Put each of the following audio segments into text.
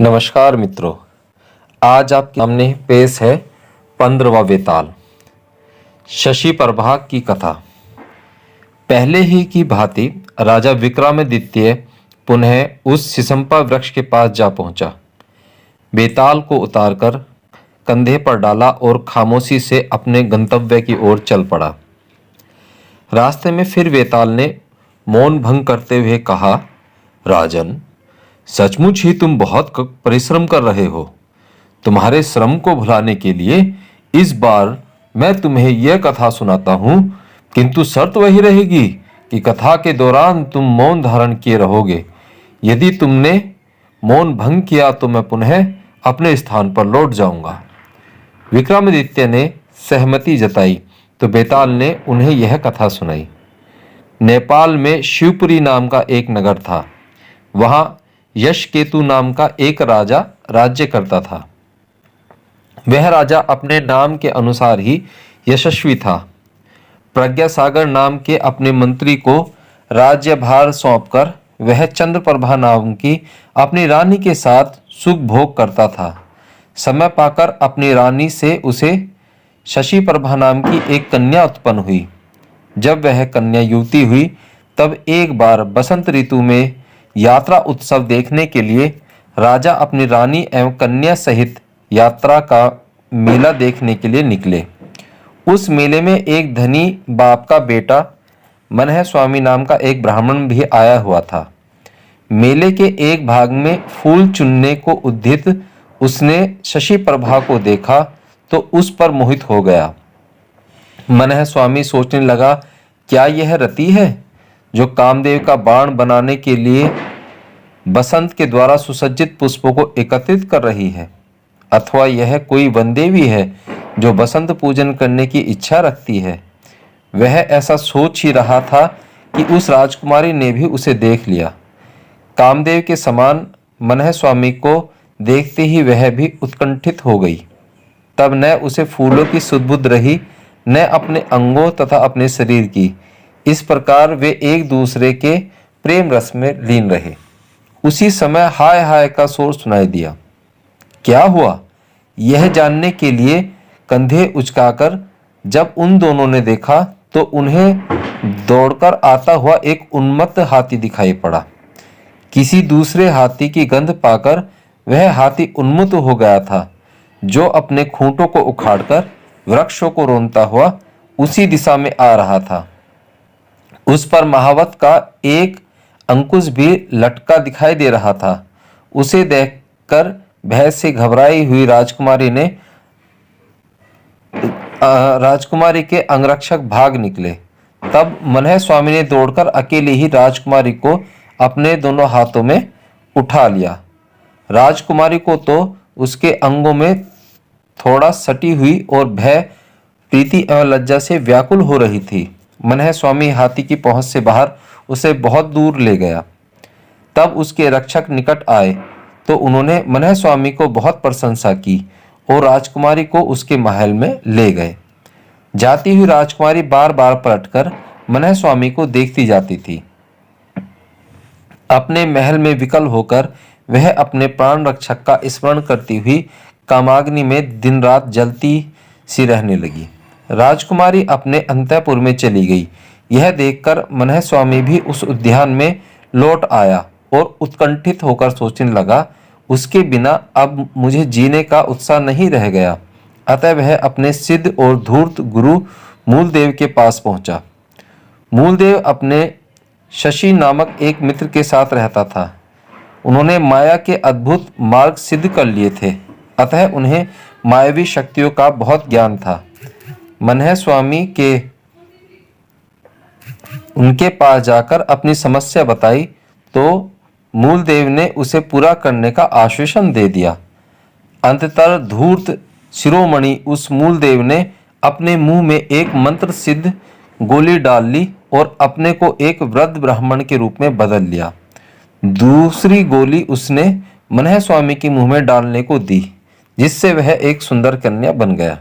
नमस्कार मित्रों, आज आपके सामने पेश है 15वां वेताल शशि प्रभाग की कथा। पहले ही की भांति राजा विक्रमादित्य पुनः उस सिसंपा वृक्ष के पास जा पहुंचा। वेताल को उतारकर कंधे पर डाला और खामोशी से अपने गंतव्य की ओर चल पड़ा। रास्ते में फिर वेताल ने मौन भंग करते हुए कहा, राजन, सचमुच ही तुम बहुत परिश्रम कर रहे हो। तुम्हारे श्रम को भुलाने के लिए इस बार मैं तुम्हें यह कथा सुनाता हूं, किंतु शर्त वही रहेगी कि कथा के दौरान तुम मौन धारण किए रहोगे। यदि तुमने मौन भंग किया तो मैं पुनः अपने स्थान पर लौट जाऊंगा। विक्रमादित्य ने सहमति जताई तो बेताल ने उन्हें यह कथा सुनाई। नेपाल में शिवपुरी नाम का एक नगर था। वहां यशकेतु नाम का एक राजा राज्य करता था। वह राजा अपने नाम के अनुसार ही यशस्वी था। प्रज्ञासागर नाम के अपने मंत्री को राज्यभार सौंपकर वह चंद्रप्रभा नाम की अपनी रानी के साथ सुख भोग करता था। समय पाकर अपनी रानी से उसे शशि प्रभा नाम की एक कन्या उत्पन्न हुई। जब वह कन्या युवती हुई तब एक बार बसंत ऋतु में यात्रा उत्सव देखने के लिए राजा अपनी रानी एवं कन्या सहित यात्रा का मेला देखने के लिए निकले। उस मेले में एक धनी बाप का बेटा मनह स्वामी नाम का एक ब्राह्मण भी आया हुआ था। मेले के एक भाग में फूल चुनने को उद्यत उसने शशि प्रभा को देखा तो उस पर मोहित हो गया। मनह स्वामी सोचने लगा, क्या यह रति है जो कामदेव का बाण बनाने के लिए बसंत के द्वारा सुसज्जित पुष्पों को एकत्रित कर रही है, अथवा यह कोई वनदेवी है जो बसंत पूजन करने की इच्छा रखती है। वह ऐसा सोच ही रहा था कि उस राजकुमारी ने भी उसे देख लिया। कामदेव के समान मनह स्वामी को देखते ही वह भी उत्कंठित हो गई। तब न उसे फूलों की सुध-बुध रही, न अपने अंगों तथा अपने शरीर की। इस प्रकार वे एक दूसरे के प्रेम रस में लीन रहे। उसी समय हाय हाय का शोर सुनाई दिया। क्या हुआ, यह जानने के लिए कंधे उचकाकर जब उन दोनों ने देखा तो उन्हें दौड़कर आता हुआ एक उन्मत्त हाथी दिखाई पड़ा। किसी दूसरे हाथी की गंध पाकर वह हाथी उन्मत्त हो गया था, जो अपने खूंटों को उखाड़कर वृक्षों को रौंदता हुआ उसी दिशा में आ रहा था। उस पर महावत का एक अंकुश भी लटका दिखाई दे रहा था। उसे देखकर भय से घबराई हुई राजकुमारी के अंगरक्षक भाग निकले। तब मनह स्वामी ने दौड़कर अकेले ही राजकुमारी को अपने दोनों हाथों में उठा लिया। राजकुमारी को तो उसके अंगों में थोड़ा सटी हुई और भय, प्रीति एवं लज्जा से व्याकुल हो रही थी। मनह स्वामी हाथी की पहुंच से बाहर उसे बहुत दूर ले गया। तब उसके रक्षक निकट आए तो उन्होंने मनह स्वामी को बहुत प्रशंसा की और राजकुमारी को उसके महल में ले गए। जाती हुई राजकुमारी बार बार पलटकर मनह स्वामी को देखती जाती थी। अपने महल में विकल होकर वह अपने प्राण रक्षक का स्मरण करती हुई कामाग्नि में दिन रात जलती सी रहने लगी। राजकुमारी अपने अंतःपुर में चली गई। यह देखकर मनह स्वामी भी उस उद्यान में लौट आया और उत्कंठित होकर सोचने लगा, उसके बिना अब मुझे जीने का उत्साह नहीं रह गया। अतः वह अपने सिद्ध और धूर्त गुरु मूलदेव के पास पहुंचा। मूलदेव अपने शशि नामक एक मित्र के साथ रहता था। उन्होंने माया के अद्भुत मार्ग सिद्ध कर लिए थे, अतः उन्हें मायावी शक्तियों का बहुत ज्ञान था। मनह स्वामी के उनके पास जाकर अपनी समस्या बताई तो मूलदेव ने उसे पूरा करने का आश्वासन दे दिया। अंततः धूर्त शिरोमणि उस मूलदेव ने अपने मुंह में एक मंत्र सिद्ध गोली डाल ली और अपने को एक वृद्ध ब्राह्मण के रूप में बदल लिया। दूसरी गोली उसने मनह स्वामी के मुंह में डालने को दी, जिससे वह एक सुंदर कन्या बन गया।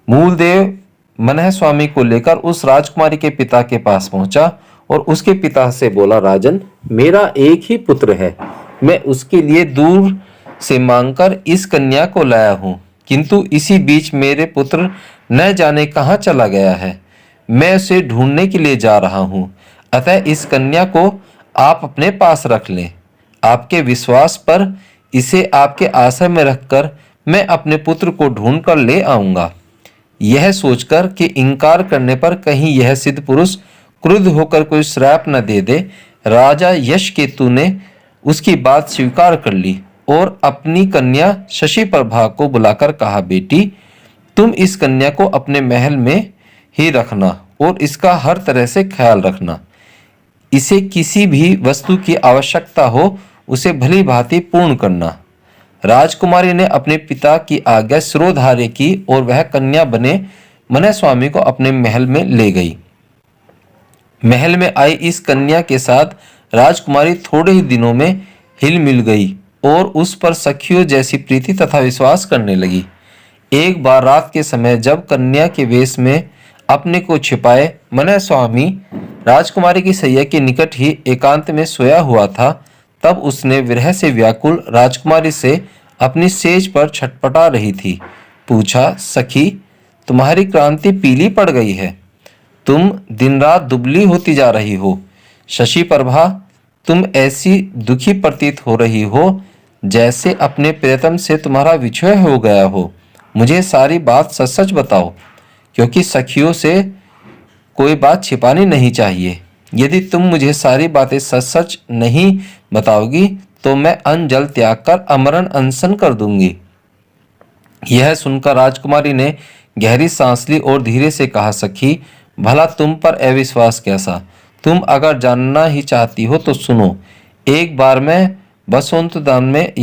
मूलदेव मनह स्वामी को लेकर उस राजकुमारी के पिता के पास पहुंचा और उसके पिता से बोला, राजन, मेरा एक ही पुत्र है, मैं उसके लिए दूर से मांगकर इस कन्या को लाया हूँ, किंतु इसी बीच मेरे पुत्र न जाने कहाँ चला गया है। मैं उसे ढूंढने के लिए जा रहा हूँ। अतः इस कन्या को आप अपने पास रख लें। आपके विश्वास पर इसे आपके आश्रम में रखकर मैं अपने पुत्र को ढूंढ कर ले आऊंगा। यह सोचकर कि इनकार करने पर कहीं यह सिद्ध पुरुष क्रुद्ध होकर कोई श्राप न दे दे, राजा यशकेतु ने उसकी बात स्वीकार कर ली और अपनी कन्या शशि प्रभा को बुलाकर कहा, बेटी, तुम इस कन्या को अपने महल में ही रखना और इसका हर तरह से ख्याल रखना। इसे किसी भी वस्तु की आवश्यकता हो उसे भली भांति पूर्ण करना। राजकुमारी ने अपने पिता की आज्ञा शिरोधार्य की और वह कन्या बने मनः स्वामी को अपने महल में ले गई। महल में आई इस कन्या के साथ राजकुमारी थोड़े ही दिनों में हिल मिल गई और उस पर सखियों जैसी प्रीति तथा विश्वास करने लगी। एक बार रात के समय जब कन्या के वेश में अपने को छिपाए मनः स्वामी राजकुमारी की सैया के निकट ही एकांत में सोया हुआ था, तब उसने विरह से व्याकुल राजकुमारी से अपनी सेज पर छटपटा रही थी पूछा, सखी, तुम्हारी क्रांति पीली पड़ गई है, तुम दिन रात दुबली होती जा रही हो। शशि प्रभा, तुम ऐसी दुखी प्रतीत हो रही हो जैसे अपने प्रियतम से तुम्हारा विछोह हो गया हो। मुझे सारी बात सच सच बताओ, क्योंकि सखियों से कोई बात छिपानी नहीं चाहिए। यदि तुम मुझे सारी बातें सच सच नहीं बताओगी तो मैं अन्न जल त्याग कर अमरण अनशन कर दूंगी। यह सुनकर राजकुमारी ने गहरी सांस ली और धीरे से कहा, सखी, भला तुम पर अविश्वास कैसा? तुम अगर जानना ही चाहती हो तो सुनो। एक बार मैं बसंत धाम में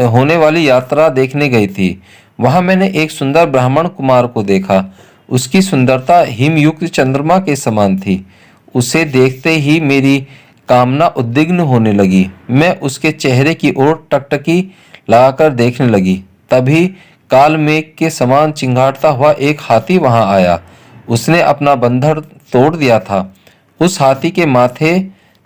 होने वाली यात्रा देखने गई थी। वहां मैंने एक सुंदर ब्राह्मण कुमार को देखा। उसकी सुंदरता हिमयुक्त चंद्रमा के समान थी। उसे देखते ही मेरी कामना उद्विग्न होने लगी। मैं उसके चेहरे की ओर टकटकी लगाकर देखने लगी। तभी काल मेघ के समान चिंगारता हुआ एक हाथी वहां आया। उसने अपना बंधन तोड़ दिया था। उस हाथी के माथे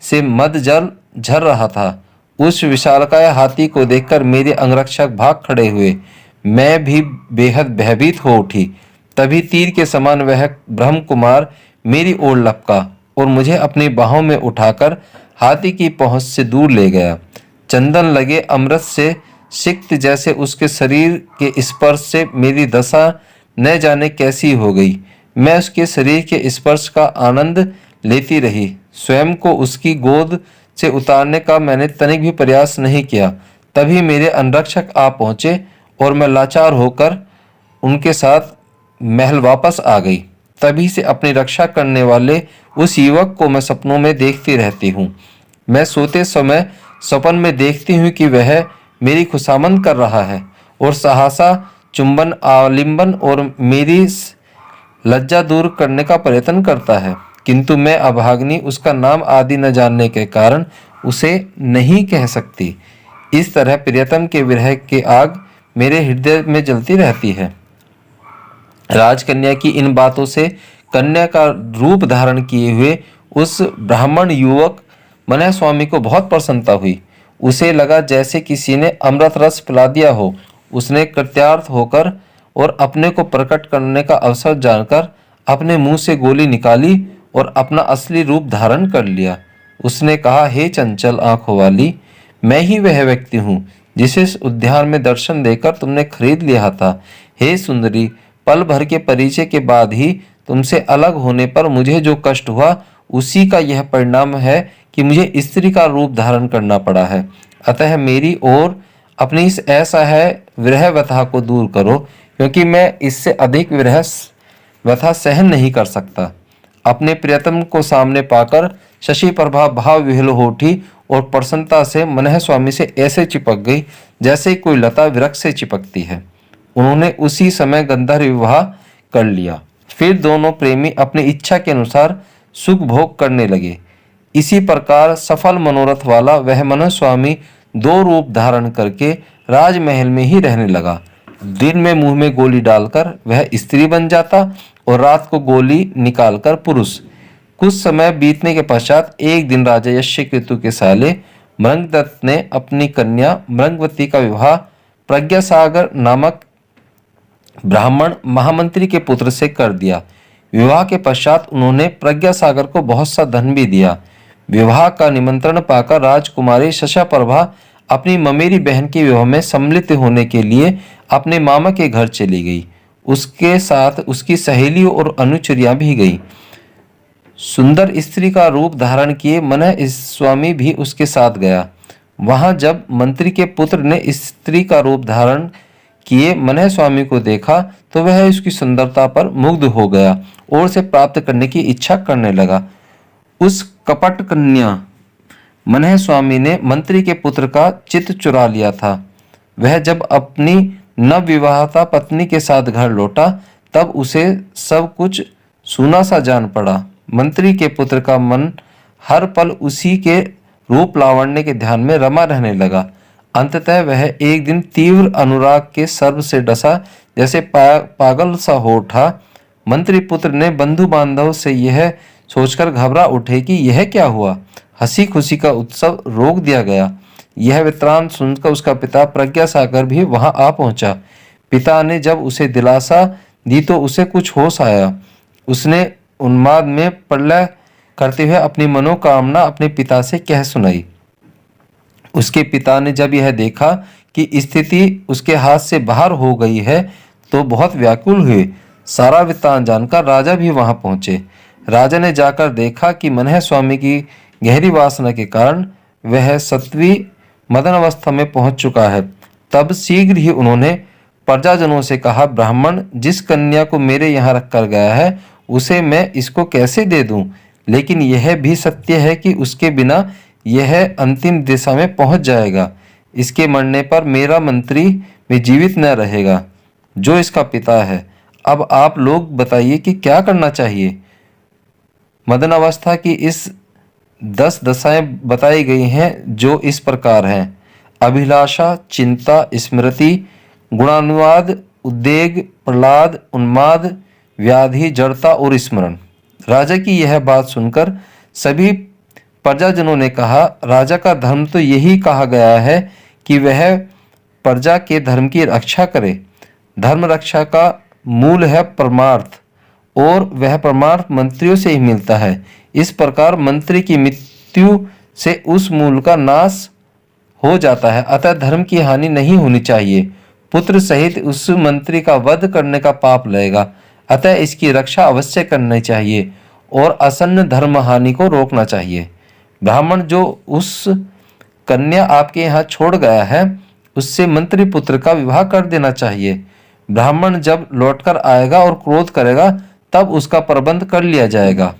से मद जल झर रहा था। उस विशालकाय हाथी को देखकर मेरे अंगरक्षक भाग खड़े हुए। मैं भी बेहद भयभीत हो उठी। तभी तीर के समान वह ब्रह्म कुमार मेरी ओर लपका और मुझे अपनी बाहों में उठाकर हाथी की पहुंच से दूर ले गया। चंदन लगे अमृत से सिक्त जैसे उसके शरीर के स्पर्श से मेरी दशा न जाने कैसी हो गई। मैं उसके शरीर के स्पर्श का आनंद लेती रही। स्वयं को उसकी गोद से उतारने का मैंने तनिक भी प्रयास नहीं किया। तभी मेरे अंगरक्षक आ पहुंचे और मैं लाचार होकर उनके साथ महल वापस आ गई। तभी से अपनी रक्षा करने वाले उस युवक को मैं सपनों में देखती रहती हूँ। मैं सोते समय सपन में देखती हूँ कि वह मेरी खुशामद कर रहा है और सहसा चुंबन, आलिंगन और मेरी लज्जा दूर करने का प्रयत्न करता है, किंतु मैं अभागिनी उसका नाम आदि न जानने के कारण उसे नहीं कह सकती। इस तरह प्रियतम के विरह की आग मेरे हृदय में जलती रहती है। राजकन्या की इन बातों से कन्या का रूप धारण किए हुए उस ब्राह्मण युवक मनः स्वामी को बहुत प्रसन्नता हुई। उसे लगा जैसे किसी ने अमृत रस पिला दिया हो। उसने कृतार्थ होकर और अपने को प्रकट करने का अवसर जानकर अपने मुंह से गोली निकाली और अपना असली रूप धारण कर लिया। उसने कहा, हे चंचल आंखों वाली, मैं ही वह व्यक्ति हूँ जिसे इस उद्यान में दर्शन देकर तुमने खरीद लिया था। हे सुंदरी, पल भर के परिचय के बाद ही तुमसे अलग होने पर मुझे जो कष्ट हुआ उसी का यह परिणाम है कि मुझे स्त्री का रूप धारण करना पड़ा है। अतः मेरी ओर अपनी इस ऐसा है विरह व्यथा को दूर करो, क्योंकि मैं इससे अधिक विरह व्यथा सहन नहीं कर सकता। अपने प्रियतम को सामने पाकर शशि प्रभा भाव विह्वल हो उठी और प्रसन्नता से मनः स्वामी से ऐसे चिपक गई जैसे कोई लता वृक्ष से चिपकती है। उन्होंने उसी समय गंधर्व विवाह कर लिया। फिर दोनों प्रेमी अपनी इच्छा के अनुसार सुख भोग करने लगे। इसी प्रकार सफल मनोरथ वाला वह मनः स्वामी दो रूप धारण करके राजमहल में ही रहने लगा। दिन में मुंह में गोली डालकर वह स्त्री बन जाता और रात को गोली निकालकर पुरुष। कुछ समय बीतने के पश्चात एक दिन राजा यशकेतु के साले मृंगदत्त ने अपनी कन्या मृंगवती का विवाह प्रज्ञासागर नामक ब्राह्मण महामंत्री के पुत्र से कर दिया। विवाह के पश्चात उन्होंने प्रज्ञासागर को बहुत सा धन भी दिया। विवाह का निमंत्रण पाकर राजकुमारी शशाप्रभा अपनी ममेरी बहन के विवाह में सम्मिलित होने के लिए अपने मामा के घर चली गई। उसके साथ उसकी सहेलियों और अनुचरियां भी गई। सुंदर स्त्री का रूप धारण किए मनः स्वामी भी उसके साथ गया। वहां जब मंत्री के पुत्र ने स्त्री का रूप धारण किए मनः स्वामी को देखा तो वह उसकी सुंदरता पर मुग्ध हो गया और उसे प्राप्त करने की इच्छा करने लगा। उस कपट कन्या मनः स्वामी ने मंत्री के पुत्र का चित्त चुरा लिया था। वह जब अपनी नवविवाहिता पत्नी के साथ घर लौटा तब उसे सब कुछ सूना सा जान पड़ा। मंत्री के पुत्र का मन हर पल उसी के रूप लावण्य के ध्यान में रमा रहने लगा। अंततः वह एक दिन तीव्र अनुराग के सर्प से डसा जैसे पागल सा हो उठा। मंत्री पुत्र ने बंधु बांधव से यह सोचकर घबरा उठे कि यह क्या हुआ। हंसी खुशी का उत्सव रोक दिया गया। यह वृत्तांत सुनकर उसका पिता प्रज्ञासागर भी वहां आ पहुंचा। पिता ने जब उसे दिलासा दी तो उसे कुछ होश आया। उसने उन्माद में प्रलय करते हुए अपनी मनोकामना अपने पिता से कह सुनाई। उसके पिता ने जब यह देखा कि स्थिति उसके हाथ से बाहर हो गई है तो बहुत व्याकुल हुए। सारा वृत्तांत जानकर राजा भी वहां पहुंचे। राजा ने जाकर देखा कि मनः स्वामी की गहरी वासना के कारण वह सत्वी मदन अवस्था में पहुंच चुका है। तब शीघ्र ही उन्होंने प्रजाजनों से कहा, ब्राह्मण जिस कन्या को मेरे यहाँ रखकर गया है उसे मैं इसको कैसे दे दूं? लेकिन यह भी सत्य है कि उसके बिना यह अंतिम दिशा में पहुंच जाएगा। इसके मरने पर मेरा मंत्री में जीवित न रहेगा जो इसका पिता है। अब आप लोग बताइए कि क्या करना चाहिए। मदन अवस्था की इस 10 दशाएं बताई गई हैं जो इस प्रकार हैं: अभिलाषा, चिंता, स्मृति, गुणानुवाद, उद्वेग, प्रहलाद, उन्माद, व्याधि, जड़ता और स्मरण। राजा की यह बात सुनकर सभी प्रजाजनों ने कहा, राजा का धर्म तो यही कहा गया है कि वह प्रजा के धर्म की रक्षा करे। धर्म रक्षा का मूल है परमार्थ और वह परमार्थ मंत्रियों से ही मिलता है। इस प्रकार मंत्री की मृत्यु से उस मूल का नाश हो जाता है। अतः धर्म की हानि नहीं होनी चाहिए। पुत्र सहित उस मंत्री का वध करने का पाप लगेगा। अतः इसकी रक्षा अवश्य करनी चाहिए और आसन्न धर्म हानि को रोकना चाहिए। ब्राह्मण जो उस कन्या आपके यहाँ छोड़ गया है उससे मंत्री पुत्र का विवाह कर देना चाहिए। ब्राह्मण जब लौटकर आएगा और क्रोध करेगा तब उसका प्रबंध कर लिया जाएगा।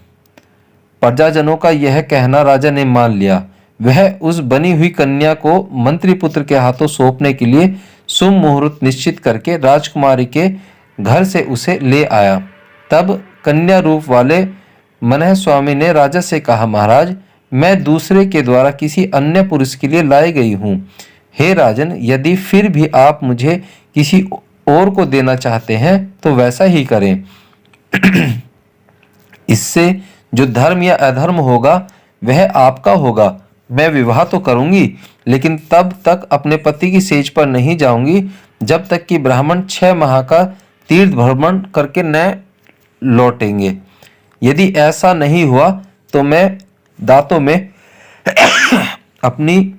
प्रजाजनों का यह कहना राजा ने मान लिया। वह उस बनी हुई कन्या को मंत्री पुत्र के हाथों सौंपने के लिए शुभ मुहूर्त निश्चित करके राजकुमारी के घर से उसे ले आया। तब कन्या रूप वाले मनः स्वामी ने राजा से कहा, महाराज मैं दूसरे के द्वारा किसी अन्य पुरुष के लिए लाई गई हूँ। हे राजन, यदि फिर भी आप मुझे किसी और को देना चाहते हैं तो वैसा ही करें। इससे जो धर्म या अधर्म होगा वह आपका होगा। मैं विवाह तो करूंगी लेकिन तब तक अपने पति की सेज पर नहीं जाऊंगी जब तक कि ब्राह्मण 6 माह का तीर्थ भ्रमण करके न लौटेंगे। यदि ऐसा नहीं हुआ तो मैं दांतों में अपनी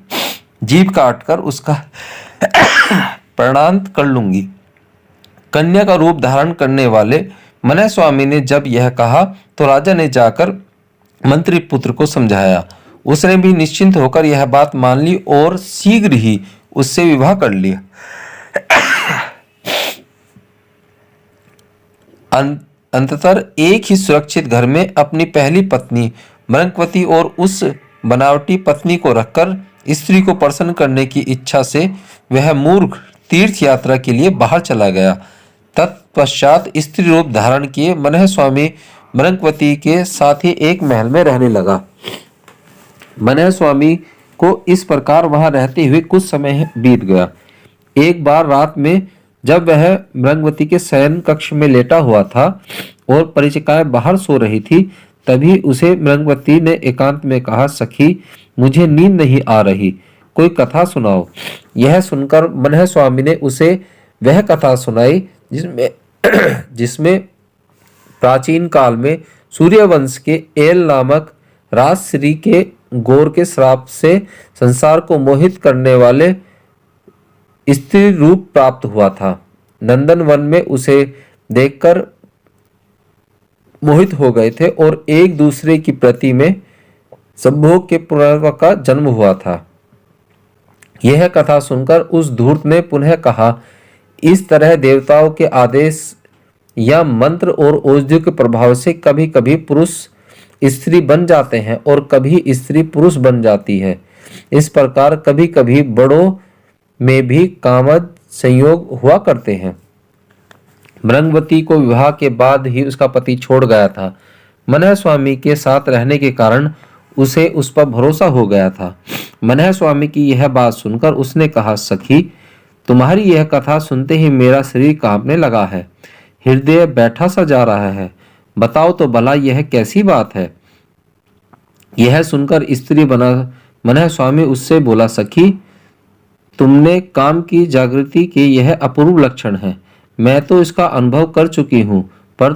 जीभ काटकर उसका प्राणांत कर लूंगी। कन्या का रूप धारण करने वाले मनः स्वामी ने जब यह कहा तो राजा ने जाकर मंत्री पुत्र को समझाया। उसने भी निश्चिंत होकर यह बात मान ली और शीघ्र ही उससे विवाह कर लिया। अंततः एक ही सुरक्षित घर में अपनी पहली पत्नी मृंगवती और उस बनावटी पत्नी को रखकर स्त्री को प्रसन्न करने की इच्छा से वह मूर्ख तीर्थ यात्रा के लिए बाहर चला गया। तत्पश्चात स्त्री रूप धारण किए मनः स्वामी मृंगवती के साथ ही एक महल में रहने लगा। मनः स्वामी को इस प्रकार वहां रहते हुए कुछ समय बीत गया। एक बार रात में जब वह मृंगवती के शयन कक्ष में लेटा हुआ था और परिचिकाएं बाहर सो रही थी तभी उसे मृगवती ने एकांत में कहा, सखी मुझे नींद नहीं आ रही, कोई कथा सुनाओ। यह सुनकर मनह स्वामी ने उसे वह कथा सुनाई जिसमें जिसमें प्राचीन काल में सूर्यवंश के एल नामक राजश्री के गौर के श्राप से संसार को मोहित करने वाले स्त्री रूप प्राप्त हुआ था। नंदन वन में उसे देखकर मोहित हो गए थे और एक दूसरे की प्रति में संभोग के पुनर्व का जन्म हुआ था। यह कथा सुनकर उस धूर्त ने पुनः कहा, इस तरह देवताओं के आदेश या मंत्र और औषधि के प्रभाव से कभी कभी पुरुष स्त्री बन जाते हैं और कभी स्त्री पुरुष बन जाती है। इस प्रकार कभी कभी बड़ों में भी कामद संयोग हुआ करते हैं। मृगवती को विवाह के बाद ही उसका पति छोड़ गया था। मनह स्वामी के साथ रहने के कारण उसे उस पर भरोसा हो गया था। मनह स्वामी की यह बात सुनकर उसने कहा, सखी तुम्हारी यह कथा सुनते ही मेरा शरीर कांपने लगा है, हृदय बैठा सा जा रहा है। बताओ तो भला यह कैसी बात है। यह सुनकर स्त्री बना मनह स्वामी उससे बोला, सखी तुमने काम की जागृति के यह अपूर्व लक्षण है। मैं तो इसका अनुभव कर चुकी हूँ, पर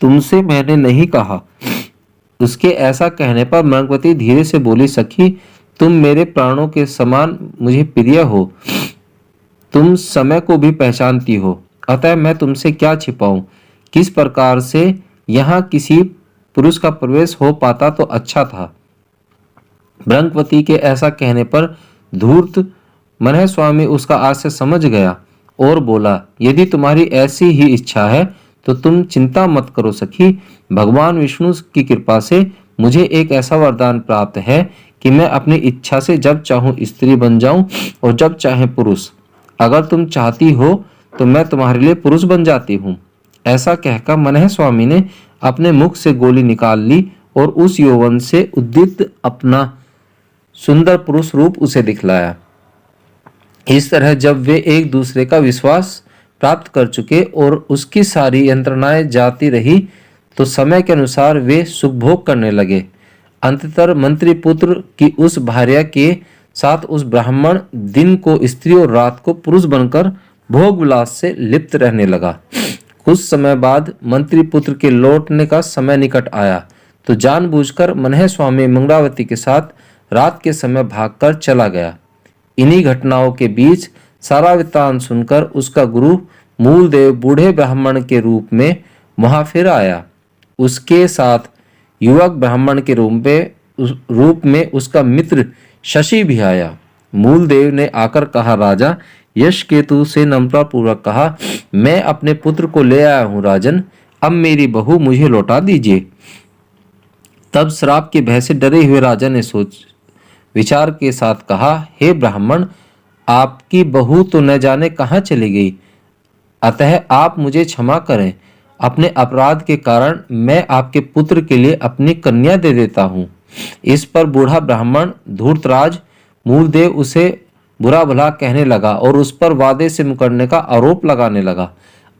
तुमसे मैंने नहीं कहा। उसके ऐसा कहने पर मृगवती धीरे से बोली, सखी तुम मेरे प्राणों के समान मुझे प्रिय हो, तुम समय को भी पहचानती हो, अतः मैं तुमसे क्या छिपाऊं। किस प्रकार से यहाँ किसी पुरुष का प्रवेश हो पाता तो अच्छा था। मृगवती के ऐसा कहने पर धूर्त मनह स्वामी उसका आशय समझ गया और बोला, यदि तुम्हारी ऐसी ही इच्छा है तो तुम चिंता मत करो सखी। भगवान विष्णु की कृपा से मुझे एक ऐसा वरदान प्राप्त है कि मैं अपनी इच्छा से जब चाहूं स्त्री बन जाऊं और जब चाहे पुरुष। अगर तुम चाहती हो तो मैं तुम्हारे लिए पुरुष बन जाती हूँ। ऐसा कहकर मनह स्वामी ने अपने मुख से गोली निकाल ली और उस यौवन से उद्दीप्त अपना सुंदर पुरुष रूप उसे दिखलाया। इस तरह जब वे एक दूसरे का विश्वास प्राप्त कर चुके और उसकी सारी यंत्रणाएं जाती रही तो समय के अनुसार वे सुख भोग करने लगे। अंततः मंत्री पुत्र की उस भार्या के साथ उस ब्राह्मण दिन को स्त्री और रात को पुरुष बनकर भोग विलास से लिप्त रहने लगा। कुछ समय बाद मंत्री पुत्र के लौटने का समय निकट आया तो जानबूझकर मनह स्वामी मंगलावती के साथ रात के समय भागकर चला गया। इन्हीं घटनाओं के बीच सारा वृत्तांत सुनकर उसका गुरु मूलदेव बूढ़े ब्राह्मण के रूप में वहां फिर आया। उसके साथ युवक ब्राह्मण के रूप में उसका मित्र शशि भी आया। मूलदेव ने आकर कहा, राजा यश केतु से नम्रता पूर्वक कहा, मैं अपने पुत्र को ले आया हूं राजन, अब मेरी बहू मुझे लौटा दीजिए। तब श्राप के भय से डरे हुए राजा ने सोच विचार के साथ कहा, हे ब्राह्मण, आपकी बहू तो न जाने कहाँ चली गई, अतः आप मुझे क्षमा करें। अपने अपराध के कारण मैं आपके पुत्र के लिए अपनी कन्या दे देता हूँ। इस पर बूढ़ा ब्राह्मण धूर्तराज मूलदेव उसे बुरा भला कहने लगा और उस पर वादे से मुकरने का आरोप लगाने लगा।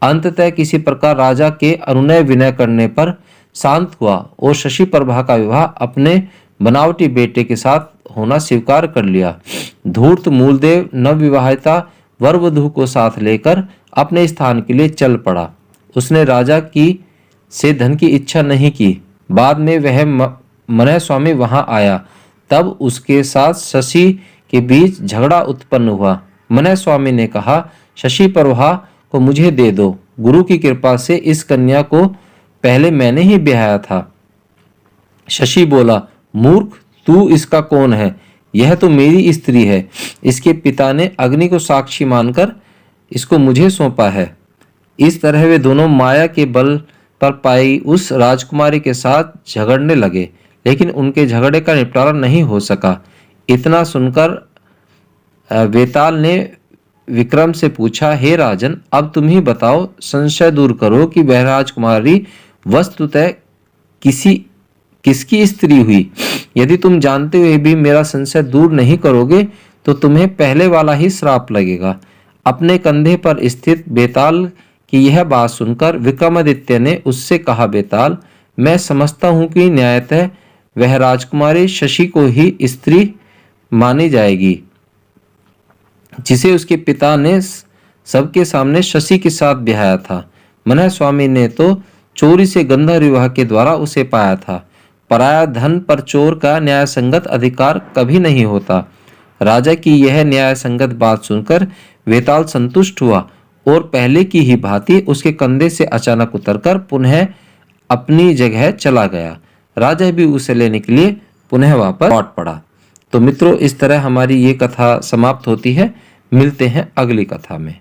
अंततः किसी प्रकार राजा के अनुनय विनय करने पर शांत हुआ और शशि प्रभा का विवाह अपने बनावटी बेटे के साथ होना स्वीकार कर लिया। धूर्त मूलदेव नवविवाहिता वर वधू को साथ लेकर अपने स्थान के लिए चल पड़ा। उसने राजा की से धन की इच्छा नहीं की। बाद में वह मनह स्वामी वहां आया, तब उसके साथ शशि के बीच झगड़ा उत्पन्न हुआ। मनह स्वामी ने कहा, शशि प्रभा को मुझे दे दो, गुरु की कृपा से इस कन्या को पहले मैंने ही ब्याया था। शशि बोला, मूर्ख, तू इसका कौन है? यह तो मेरी स्त्री है। इसके पिता ने अग्नि को साक्षी मानकर इसको मुझे सौंपा है। इस तरह वे दोनों माया के बल पर पाई उस राजकुमारी के साथ झगड़ने लगे, लेकिन उनके झगड़े का निपटारा नहीं हो सका। इतना सुनकर वेताल ने विक्रम से पूछा, हे राजन, अब तुम ही बताओ, संशय दूर करो कि वह राजकुमारी वस्तुतः किसकी स्त्री हुई। यदि तुम जानते हुए भी मेरा संशय दूर नहीं करोगे तो तुम्हें पहले वाला ही श्राप लगेगा। अपने कंधे पर स्थित बेताल की यह बात सुनकर विक्रमादित्य ने उससे कहा, बेताल, मैं समझता हूँ कि न्यायतः वह राजकुमारी शशि को ही स्त्री मानी जाएगी, जिसे उसके पिता ने सबके सामने शशि के साथ ब्याहा था। मनः स्वामी ने तो चोरी से गंधर्व विवाह के द्वारा उसे पाया था। पराया धन पर चोर का न्याय संगत अधिकार कभी नहीं होता। राजा की यह न्याय संगत बात सुनकर वेताल संतुष्ट हुआ और पहले की ही भांति उसके कंधे से अचानक उतरकर पुनः अपनी जगह चला गया। राजा भी उसे लेने के लिए पुनः वापस लौट पड़ा। तो मित्रों, इस तरह हमारी ये कथा समाप्त होती है। मिलते हैं अगली कथा में।